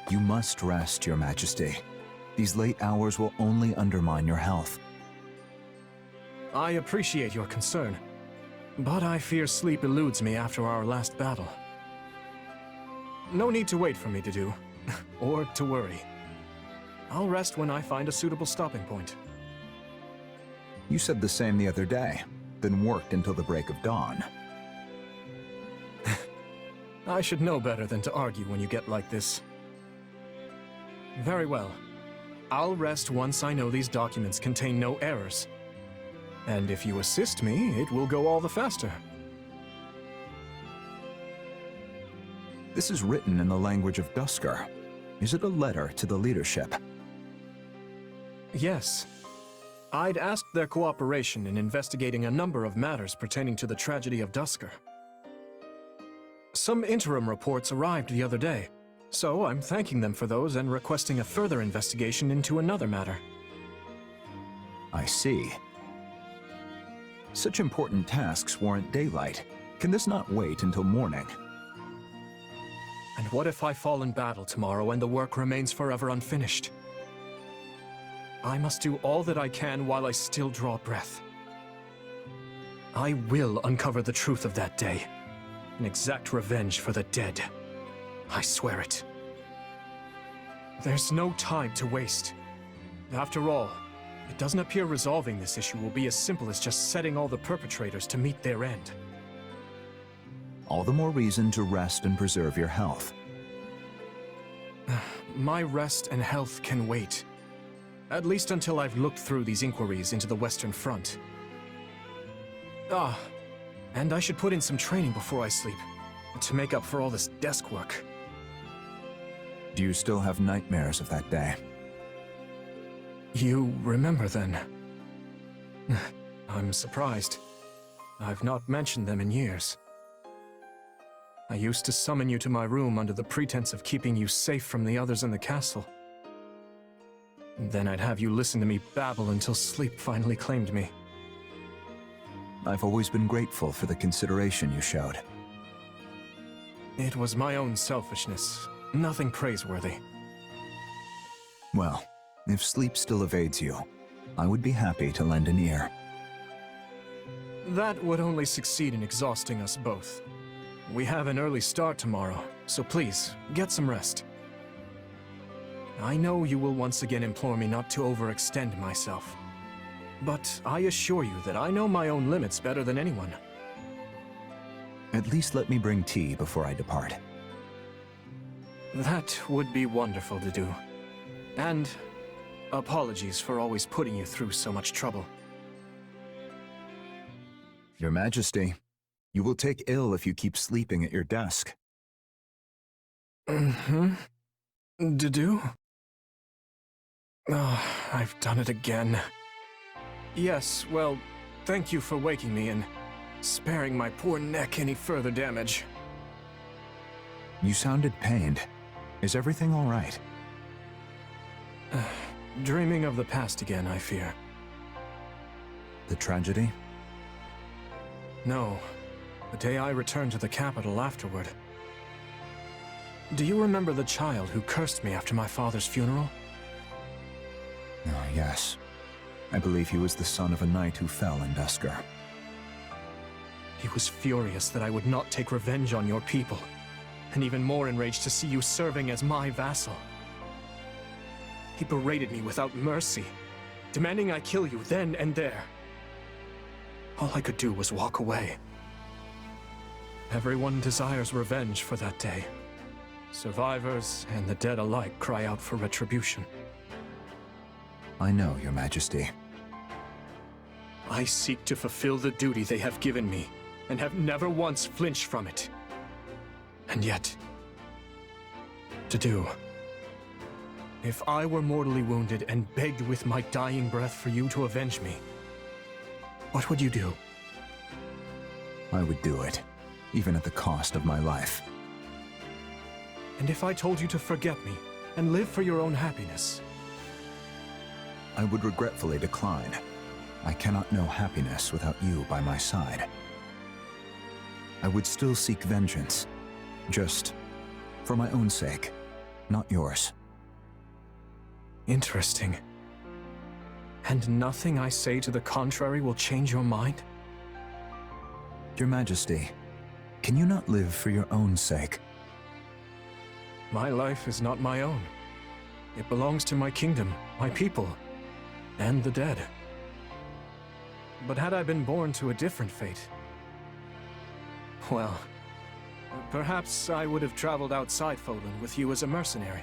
You must rest, Your Majesty. These late hours will only undermine your health. I appreciate your concern, but I fear sleep eludes me after our last battle. No need to wait for me to do, or to worry. I'll rest when I find a suitable stopping point. You said the same the other day, then worked until the break of dawn. I should know better than to argue when you get like this. Very well. I'll rest once I know these documents contain no errors. And if you assist me, it will go all the faster. This is written in the language of Duscur. Is it a letter to the leadership? Yes. I'd asked their cooperation in investigating a number of matters pertaining to the tragedy of Duscur. Some interim reports arrived the other day, so I'm thanking them for those and requesting a further investigation into another matter. I see. Such important tasks warrant daylight. Can this not wait until morning? And what if I fall in battle tomorrow and the work remains forever unfinished? I must do all that I can while I still draw breath. I will uncover the truth of that day and exact revenge for the dead. I swear it. There's no time to waste. After all, it doesn't appear resolving this issue will be as simple as just setting all the perpetrators to meet their end. All the more reason to rest and preserve your health. My rest and health can wait. At least until I've looked through these inquiries into the Western Front. And I should put in some training before I sleep, to make up for all this desk work. Do you still have nightmares of that day? You remember then? I'm surprised. I've not mentioned them in years. I used to summon you to my room under the pretense of keeping you safe from the others in the castle. And then I'd have you listen to me babble until sleep finally claimed me. I've always been grateful for the consideration you showed. It was my own selfishness, nothing praiseworthy. Well, if sleep still evades you, I would be happy to lend an ear. That would only succeed in exhausting us both. We have an early start tomorrow, so please, get some rest. I know you will once again implore me not to overextend myself. But I assure you that I know my own limits better than anyone. At least let me bring tea before I depart. That would be wonderful to do. And apologies for always putting you through so much trouble. Your Majesty, you will take ill if you keep sleeping at your desk. Dedue? Oh, I've done it again. Yes, well, thank you for waking me and sparing my poor neck any further damage. You sounded pained. Is everything all right? Dreaming of the past again, I fear. The tragedy? No, the day I returned to the capital afterward. Do you remember the child who cursed me after my father's funeral? Oh, yes. I believe he was the son of a knight who fell in Duscur. He was furious that I would not take revenge on your people, and even more enraged to see you serving as my vassal. He berated me without mercy, demanding I kill you then and there. All I could do was walk away. Everyone desires revenge for that day. Survivors and the dead alike cry out for retribution. I know, Your Majesty. I seek to fulfill the duty they have given me, and have never once flinched from it. And yet, Dedue, if I were mortally wounded and begged with my dying breath for you to avenge me, what would you do? I would do it, even at the cost of my life. And if I told you to forget me, and live for your own happiness? I would regretfully decline. I cannot know happiness without you by my side. I would still seek vengeance, just for my own sake. not yours. Interesting. And nothing I say to the contrary will change your mind? Your Majesty, can you not live for your own sake? My life is not my own. It belongs to my kingdom, my people, and the dead. But had I been born to a different fate, well, perhaps I would have traveled outside Fodlan with you as a mercenary.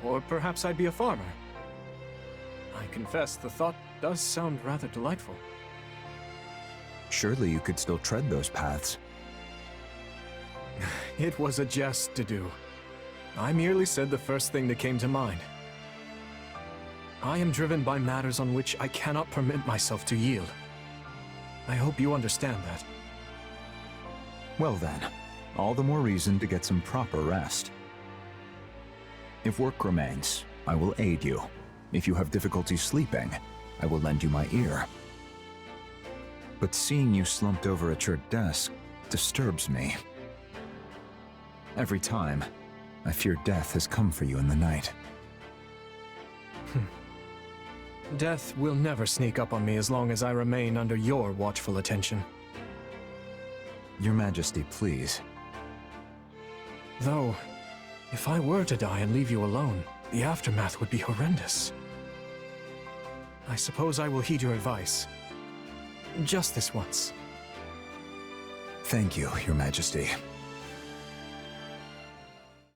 Or perhaps I'd be a farmer. I confess the thought does sound rather delightful. Surely you could still tread those paths. It was a jest, Dedue. I merely said the first thing that came to mind. I am driven by matters on which I cannot permit myself to yield. I hope you understand that. Well then, all the more reason to get some proper rest. If work remains, I will aid you. If you have difficulty sleeping, I will lend you my ear. But seeing you slumped over at your desk disturbs me. Every time, I fear death has come for you in the night. Death will never sneak up on me as long as I remain under your watchful attention. Your Majesty, please. Though, if I were to die and leave you alone, the aftermath would be horrendous. I suppose I will heed your advice. Just this once. Thank you, Your Majesty.